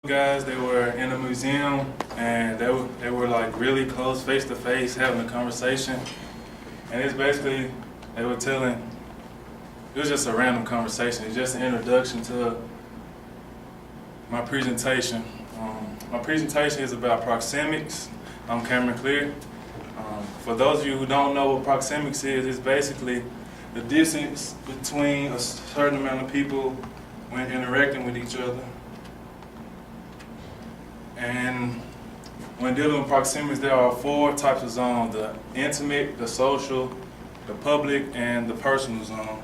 Guys, they were in a museum and they were like really close, face to face, having a conversation. And it's basically they were telling. It was just a random conversation. It's just an introduction to my presentation. My presentation is about proxemics. I'm Cameron Clear. For those of you who don't know what proxemics is, it's basically the distance between a certain amount of people when interacting with each other. And when dealing with proxemics, there are 4 types of zones: the intimate, the social, the public, and the personal zone.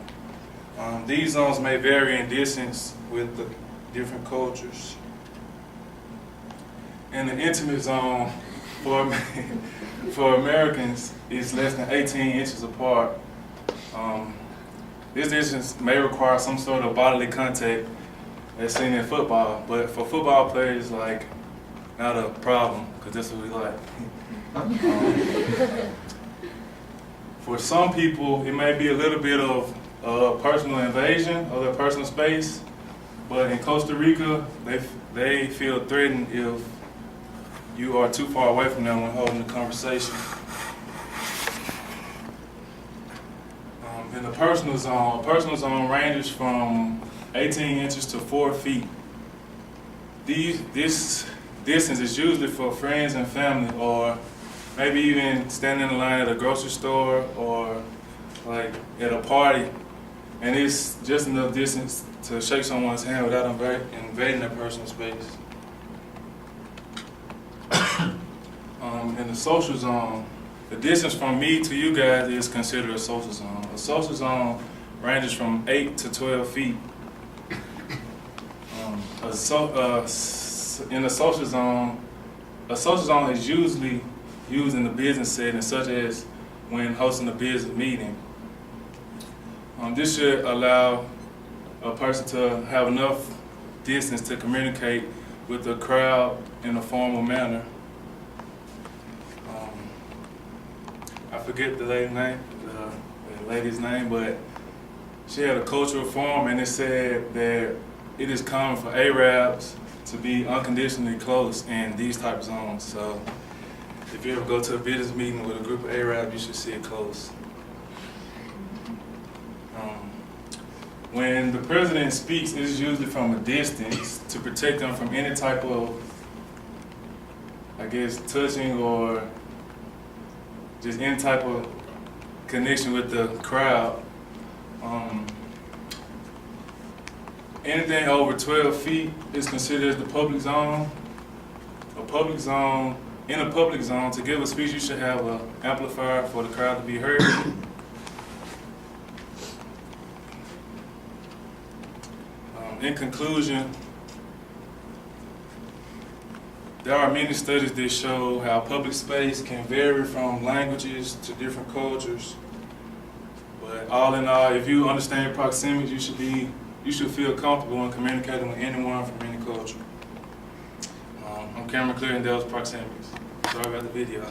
These zones may vary in distance with the different cultures. In the intimate zone, for Americans, is less than 18 inches apart. This distance may require some sort of bodily contact as seen in football, but for football players, like, not a problem, because that's what we like. For some people, it may be a little bit of personal invasion of their personal space, but in Costa Rica, they feel threatened if you are too far away from them when holding a conversation. In the personal zone, a personal zone ranges from 18 inches to 4 feet. This distance is usually for friends and family, or maybe even standing in line at a grocery store or like at a party, and it's just enough distance to shake someone's hand without invading their personal space. In the social zone, the distance from me to you guys is considered a social zone. A social zone ranges from 8 to 12 feet. In a social zone is usually used in the business setting, such as when hosting a business meeting. This should allow a person to have enough distance to communicate with the crowd in a formal manner. I forget the lady's name, but she had a cultural forum, and it said that it is common for Arabs to be unconditionally close in these type of zones. So if you ever go to a business meeting with a group of Arabs, you should see it close. When the president speaks, it is usually from a distance to protect them from any type of, I guess, touching or just any type of connection with the crowd. Anything over 12 feet is considered the public zone. In a public zone, to give a speech, you should have an amplifier for the crowd to be heard. In conclusion, there are many studies that show how public space can vary from languages to different cultures. But all in all, if you understand proxemics, you should feel comfortable in communicating with anyone from any culture. I'm Cameron Clear, and that was proxemics. Sorry about the video.